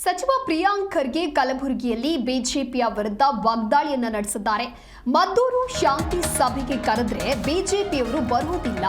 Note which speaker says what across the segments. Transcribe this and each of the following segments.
Speaker 1: ಸಚಿವ ಪ್ರಿಯಾಂಕ್ ಖರ್ಗೆ ಕಲಬುರಗಿಯಲ್ಲಿ ಬಿಜೆಪಿಯ ವಿರುದ್ಧ ವಾಗ್ದಾಳಿಯನ್ನ ನಡೆಸಿದ್ದಾರೆ. ಮದ್ದೂರು ಶಾಂತಿ ಸಭೆಗೆ ಕರೆದ್ರೆ ಬಿಜೆಪಿಯವರು ಬರುವುದಿಲ್ಲ.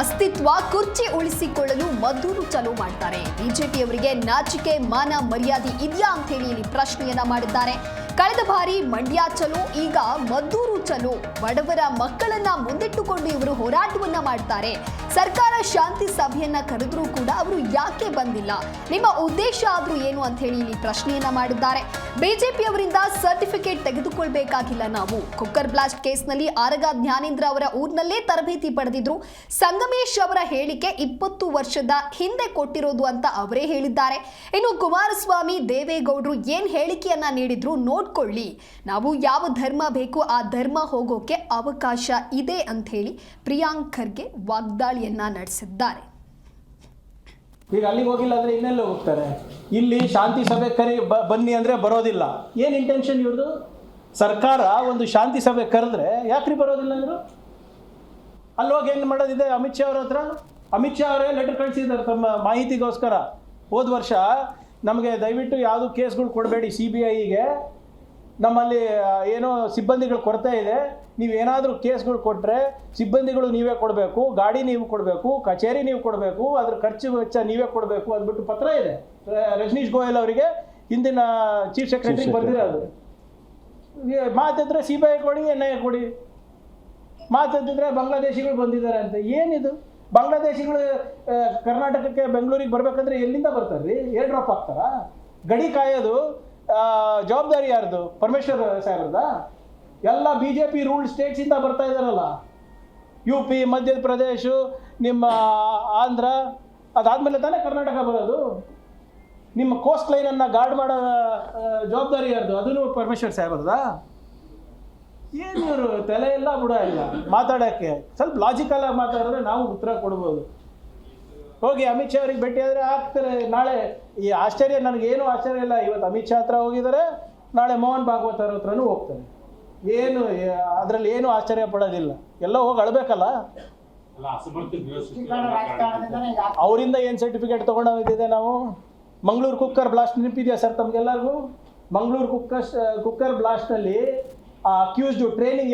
Speaker 1: ಅಸ್ತಿತ್ವ ಕುರ್ಚಿ ಉಳಿಸಿಕೊಳ್ಳಲು ಮದ್ದೂರು ಚಲೋ ಮಾಡ್ತಾರೆ. ಬಿಜೆಪಿಯವರಿಗೆ ನಾಚಿಕೆ ಮಾನ ಮರ್ಯಾದೆ ಇದೆಯಾ ಅಂತ ಹೇಳಿ ಇಲ್ಲಿ ಪ್ರಶ್ನೆಯನ್ನ ಮಾಡಿದ್ದಾರೆ. ಕಳೆದ ಬಾರಿ ಮಂಡ್ಯ ಚಲೋ, ಈಗ ಮದ್ದೂರು ಚಲೋ. ಬಡವರ ಮಕ್ಕಳನ್ನ ಮುಂದಿಟ್ಟುಕೊಂಡು ಇವರು ಹೋರಾಟವನ್ನ ಮಾಡ್ತಾರೆ. ಸರ್ಕಾರ ಶಾಂತಿ ಸಭೆಯನ್ನ ಕರೆದ್ರೂ ಕೂಡ ಅವರು ಯಾಕೆ ಬಂದಿಲ್ಲ? ನಿಮ್ಮ ಉದ್ದೇಶ ಆದ್ರೂ ಏನು ಅಂತ ಹೇಳಿ ಇಲ್ಲಿ ಪ್ರಶ್ನೆಯನ್ನ ಮಾಡಿದ್ದಾರೆ. ಬಿಜೆಪಿಯವರಿಂದ ಸರ್ಟಿಫಿಕೇಟ್ ತೆಗೆದುಕೊಳ್ಬೇಕಾಗಿಲ್ಲ ನಾವು. ಕುಕ್ಕರ್ ಬ್ಲಾಸ್ಟ್ ಕೇಸ್ನಲ್ಲಿ ಆರಗ ಜ್ಞಾನೇಂದ್ರ ಅವರ ಊರಿನಲ್ಲೇ ತರಬೇತಿ ಪಡೆದಿದ್ರು. ಸಂಗಮೇಶ್ ಅವರ ಹೇಳಿಕೆ 20 ವರ್ಷದ ಹಿಂದೆ ಕೊಟ್ಟಿರೋದು ಅಂತ ಅವರೇ ಹೇಳಿದ್ದಾರೆ. ಇನ್ನು ಕುಮಾರಸ್ವಾಮಿ ದೇವೇಗೌಡರು ಏನ್ ಹೇಳಿಕೆಯನ್ನ ನೀಡಿದ್ರು ನೋಡ್ಕೊಳ್ಳಿ. ನಾವು ಯಾವ ಧರ್ಮ ಬೇಕು ಆ ಧರ್ಮ ಹೋಗೋಕೆ ಅವಕಾಶ ಇದೆ ಅಂತ ಹೇಳಿ ಪ್ರಿಯಾಂಕ್ ಖರ್ಗೆ ವಾಗ್ದಾಳಿಯನ್ನ ನಡೆಸಿದ್ದಾರೆ.
Speaker 2: ಈಗ ಅಲ್ಲಿಗೆ ಹೋಗಿಲ್ಲ ಅಂದ್ರೆ ಇನ್ನೆಲ್ಲ ಹೋಗ್ತಾರೆ? ಇಲ್ಲಿ ಶಾಂತಿ ಸಭೆ ಬನ್ನಿ ಅಂದ್ರೆ ಬರೋದಿಲ್ಲ. ಏನು ಇಂಟೆನ್ಷನ್ ಇವ್ರದ್ದು? ಸರ್ಕಾರ ಒಂದು ಶಾಂತಿ ಸಭೆ ಕರೆದ್ರೆ ಯಾಕ್ರಿ ಬರೋದಿಲ್ಲ ಇವರು? ಅಲ್ಲಿ ಹೋಗಿ ಏನು ಮಾಡೋದಿದೆ? ಅಮಿತ್ ಶಾ ಅವ್ರ ಹತ್ರ ಅಮಿತ್ ಶಾ ಅವರೇ ಲೆಟರ್ ಕಳಿಸಿದ್ದಾರೆ ತಮ್ಮ ಮಾಹಿತಿಗೋಸ್ಕರ. ಹೋದ ವರ್ಷ ನಮಗೆ ದಯವಿಟ್ಟು ಯಾವುದು ಕೇಸ್ಗಳು ಕೊಡಬೇಡಿ CBIಗೆ, ನಮ್ಮಲ್ಲಿ ಏನೋ ಸಿಬ್ಬಂದಿಗಳು ಕೊರತೆ ಇದೆ, ನೀವೇನಾದರೂ ಕೇಸ್ಗಳು ಕೊಟ್ಟರೆ ಸಿಬ್ಬಂದಿಗಳು ನೀವೇ ಕೊಡಬೇಕು, ಗಾಡಿ ನೀವು ಕೊಡಬೇಕು, ಕಚೇರಿ ನೀವು ಕೊಡಬೇಕು, ಅದ್ರ ಖರ್ಚು ವೆಚ್ಚ ನೀವೇ ಕೊಡಬೇಕು ಅಂದ್ಬಿಟ್ಟು ಪತ್ರ ಇದೆ ರಜನೀಶ್ ಗೋಯಲ್ ಅವರಿಗೆ, ಹಿಂದಿನ ಚೀಫ್ ಸೆಕ್ರೆಟರಿ ಬರ್ದಿರೋದು. ಮಾತಿದ್ರೆ CBI ಕೊಡಿ, NIA ಕೊಡಿ. ಮಾತಿದ್ರೆ ಬಾಂಗ್ಲಾದೇಶಿಗಳು ಬಂದಿದ್ದಾರೆ ಅಂತ. ಏನಿದು? ಬಾಂಗ್ಲಾದೇಶಿಗಳು ಕರ್ನಾಟಕಕ್ಕೆ ಬೆಂಗಳೂರಿಗೆ ಬರ್ಬೇಕಂದ್ರೆ ಎಲ್ಲಿಂದ ಬರ್ತಾರ್ರಿ? ಏರ್ ಡ್ರಾಪ್ ಆಗ್ತಾರಾ? ಗಡಿ ಕಾಯೋದು ಜವಾಬ್ದಾರಿ ಯಾರ್ದು? ಪರಮೇಶ್ವರ್ ಸಾಹೇಬ್ರದ? ಎಲ್ಲ BJP ರೂಲ್ಡ್ ಸ್ಟೇಟ್ಸಿಂದ ಬರ್ತಾ ಇದ್ದಾರಲ್ಲ. UP, ಮಧ್ಯಪ್ರದೇಶ, ನಿಮ್ಮ ಆಂಧ್ರ, ಅದಾದಮೇಲೆ ತಾನೇ ಕರ್ನಾಟಕ ಬರೋದು. ನಿಮ್ಮ ಕೋಸ್ಟ್ ಲೈನನ್ನು ಗಾರ್ಡ್ ಮಾಡೋ ಜವಾಬ್ದಾರಿ ಯಾರ್ದು? ಅದನ್ನು ಪರಮೇಶ್ವರ್ ಸಾಹೇಬ್ರದ? ಏನು ಇವರು ತಲೆ ಇಲ್ಲ ಬುಡ ಇಲ್ಲ ಮಾತಾಡೋಕ್ಕೆ. ಸ್ವಲ್ಪ ಲಾಜಿಕಲ್ ಆಗಿ ಮಾತಾಡಿದ್ರೆ ನಾವು ಉತ್ತರ ಕೊಡ್ಬೋದು. ಹೋಗಿ ಅಮಿತ್ ಶಾ ಅವ್ರಿಗೆ ಭೇಟಿ ಆದರೆ ಆಗ್ತಾರೆ. ನಾಳೆ ಈ ಆಶ್ಚರ್ಯ, ನನಗೇನು ಆಶ್ಚರ್ಯ ಇಲ್ಲ. ಇವತ್ತು ಅಮಿತ್ ಶಾ ಹತ್ರ ಹೋಗಿದ್ದಾರೆ, ನಾಳೆ ಮೋಹನ್ ಭಾಗವತ್ ಅವ್ರ ಹತ್ರನೂ ಹೋಗ್ತಾರೆ. ಏನು ಅದರಲ್ಲಿ ಏನು ಆಶ್ಚರ್ಯ ಪಡೋದಿಲ್ಲ. ಎಲ್ಲ ಹೋಗಿ ಅಳ್ಬೇಕಲ್ಲ. ಅವರಿಂದ ಏನು ಸರ್ಟಿಫಿಕೇಟ್ ತೊಗೊಂಡೋಗಿದ್ದೆ ನಾವು? ಮಂಗಳೂರು ಕುಕ್ಕರ್ ಬ್ಲಾಸ್ಟ್ ನೆನಪಿದೆಯಾ ಸರ್ ತಮಗೆಲ್ಲರಿಗೂ? ಮಂಗಳೂರು ಕುಕ್ಕರ್ ಬ್ಲಾಸ್ಟ್ನಲ್ಲಿ ಅಕ್ಯೂಸ್ಡು ಟ್ರೈನಿಂಗ್